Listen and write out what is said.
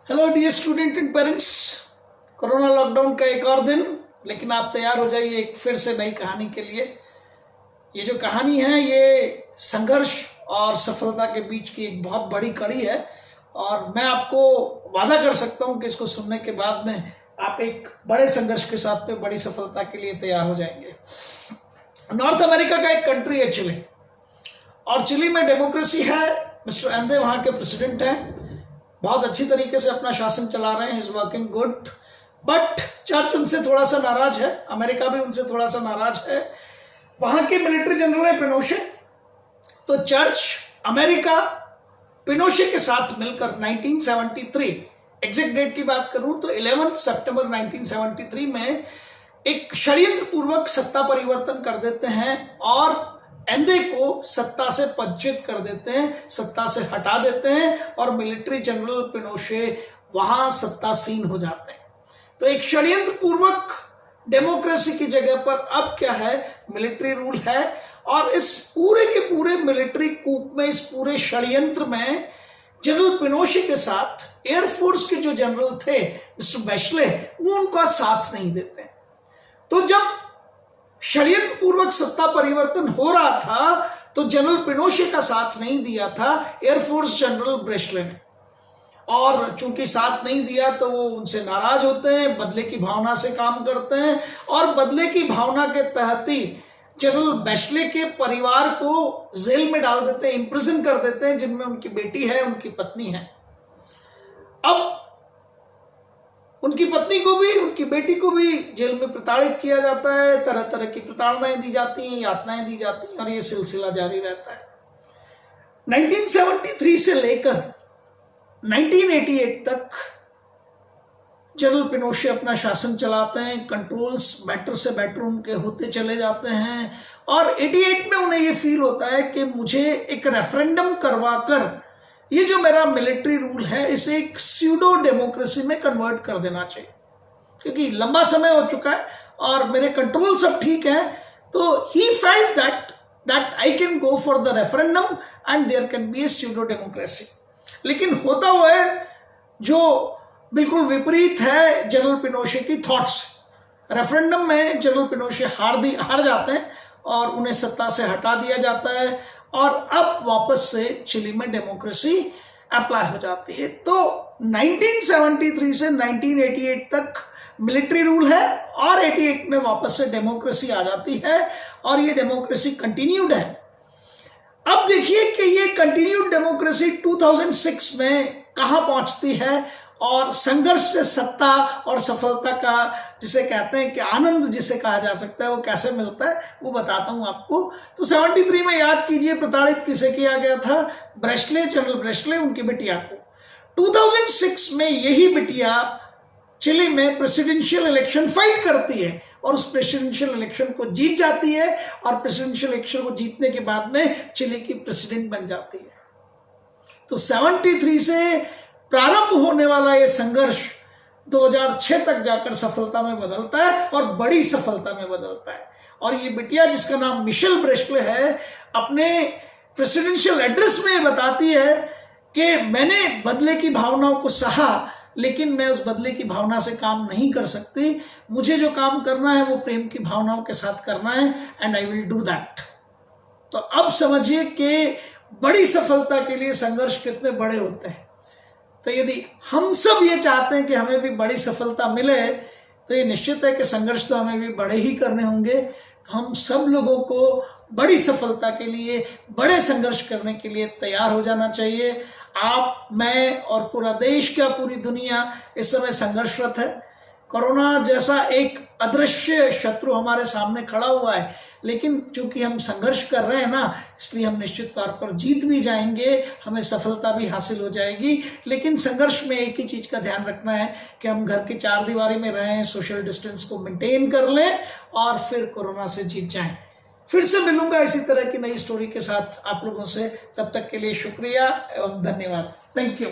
Hello dear student and parents. Corona lockdown का एक और दिन, लेकिन आप तैयार हो जाइए एक फिर से नई कहानी के लिए। ये जो कहानी है ये संघर्ष और सफलता के बीच की एक बहुत बड़ी कड़ी है और मैं आपको वादा कर सकता हूँ कि इसको सुनने के बाद में आप एक बड़े संघर्ष के साथ में बड़ी सफलता के लिए तैयार हो जाएंगे। नॉर्थ अमेरिका का एक कंट्री है चिली, और चिली में डेमोक्रेसी है। मिस्टर एंदे वहाँ के प्रेसिडेंट हैं, बहुत अच्छी तरीके से अपना शासन चला रहे हैं, is working good. But church उनसे थोड़ा सा नाराज है, अमेरिका भी उनसे थोड़ा सा नाराज है। वहां के मिलिट्री जनरल है पिनोशे, तो चर्च अमेरिका पिनोशे के साथ मिलकर 1973 एग्जैक्ट डेट की बात करूं तो 11 सितंबर 1973 में एक षड्यंत्र पूर्वक सत्ता परिवर्तन कर देते हैं और एंदे को सत्ता से पदच्युत कर देते हैं, सत्ता से हटा देते हैं और मिलिट्री जनरल पिनोशे वहां सत्तासीन हो जाते हैं। तो एक षड्यंत्र पूर्वक डेमोक्रेसी की जगह पर अब क्या है, मिलिट्री रूल है। और इस पूरे के पूरे मिलिट्री कूप में, इस पूरे षड्यंत्र में जनरल पिनोशे के साथ एयरफोर्स के जो जनरल थे मिस्टर बैशले, वो उनका साथ नहीं देते। तो जब षड्यंत्र पूर्वक सत्ता परिवर्तन हो रहा था तो जनरल पिनोशे का साथ नहीं दिया था एयरफोर्स जनरल ब्रेशले ने, और चूंकि साथ नहीं दिया तो वो उनसे नाराज होते हैं, बदले की भावना से काम करते हैं और बदले की भावना के तहत ही जनरल बैशले के परिवार को जेल में डाल देते हैं, इंप्रिजन कर देते हैं, जिनमें उनकी बेटी है, उनकी पत्नी है। अब उनकी पत्नी को भी, उनकी बेटी को भी जेल में प्रताड़ित किया जाता है, तरह तरह की प्रताड़नाएं दी जाती हैं, यातनाएं दी जाती हैं और ये सिलसिला जारी रहता है। 1973 से लेकर 1988 तक जनरल पिनोशे अपना शासन चलाते हैं, कंट्रोल्स बेटर से बेटर उनके होते चले जाते हैं और 88 में उन्हें ये फील होता है कि मुझे एक रेफरेंडम करवाकर ये जो मेरा मिलिट्री रूल है इसे एक स्यूडो डेमोक्रेसी में कन्वर्ट कर देना चाहिए, क्योंकि लंबा समय हो चुका है और मेरे कंट्रोल सब ठीक है। तो he felt that I can go for the referendum and there can be a pseudo democracy. लेकिन होता हुआ है जो बिल्कुल विपरीत है जनरल पिनोशे की थॉट्स। रेफरेंडम में जनरल पिनोशे हार जाते हैं और उन्हें सत्ता से हटा दिया जाता है और अब वापस से चिली में डेमोक्रेसी अप्लाई हो जाती है। तो 1973 से 1988 तक मिलिट्री रूल है और 88 में वापस से डेमोक्रेसी आ जाती है और ये डेमोक्रेसी कंटिन्यूड है। अब देखिए कि ये कंटिन्यूड डेमोक्रेसी 2006 में कहां पहुंचती है और संघर्ष से सत्ता और सफलता का, जिसे कहते हैं कि आनंद जिसे कहा जा सकता है, वो कैसे मिलता है वो बताता हूं आपको। तो 73 में याद कीजिए प्रताड़ित किसे किया गया था, ब्रेशले, जनरल ब्रेशले, उनकी बिटिया को। 2006 में यही बिटिया चिली में प्रेसिडेंशियल इलेक्शन फाइट करती है और उस प्रेसिडेंशियल इलेक्शन को जीत जाती है और प्रेसिडेंशियल इलेक्शन को जीतने के बाद में चिली की प्रेसिडेंट बन जाती है। तो 73 से प्रारंभ होने वाला ये संघर्ष 2006 तक जाकर सफलता में बदलता है और बड़ी सफलता में बदलता है। और ये बिटिया जिसका नाम मिशेल ब्रेशले है, अपने प्रेसिडेंशियल एड्रेस में बताती है कि मैंने बदले की भावनाओं को सहा, लेकिन मैं उस बदले की भावना से काम नहीं कर सकती। मुझे जो काम करना है वो प्रेम की भावनाओं के साथ करना है and I will do that. तो अब समझिए कि बड़ी सफलता के लिए संघर्ष कितने बड़े होते हैं। तो यदि हम सब ये चाहते हैं कि हमें भी बड़ी सफलता मिले तो ये निश्चित है कि संघर्ष तो हमें भी बड़े ही करने होंगे। तो हम सब लोगों को बड़ी सफलता के लिए, बड़े संघर्ष करने के लिए तैयार हो जाना चाहिए। आप, मैं और पूरा देश का, पूरी दुनिया इस समय संघर्षरत है। कोरोना जैसा एक अदृश्य शत्रु हमारे सामने खड़ा हुआ है, लेकिन चूंकि हम संघर्ष कर रहे हैं ना, इसलिए हम निश्चित तौर पर जीत भी जाएंगे, हमें सफलता भी हासिल हो जाएगी। लेकिन संघर्ष में एक ही चीज का ध्यान रखना है कि हम घर की चार दीवारी में रहें, सोशल डिस्टेंस को मेंटेन कर लें और फिर कोरोना से जीत जाएं। फिर से मिलूंगा इसी तरह की नई स्टोरी के साथ आप लोगों से। तब तक के लिए शुक्रिया एवं धन्यवाद। Thank you.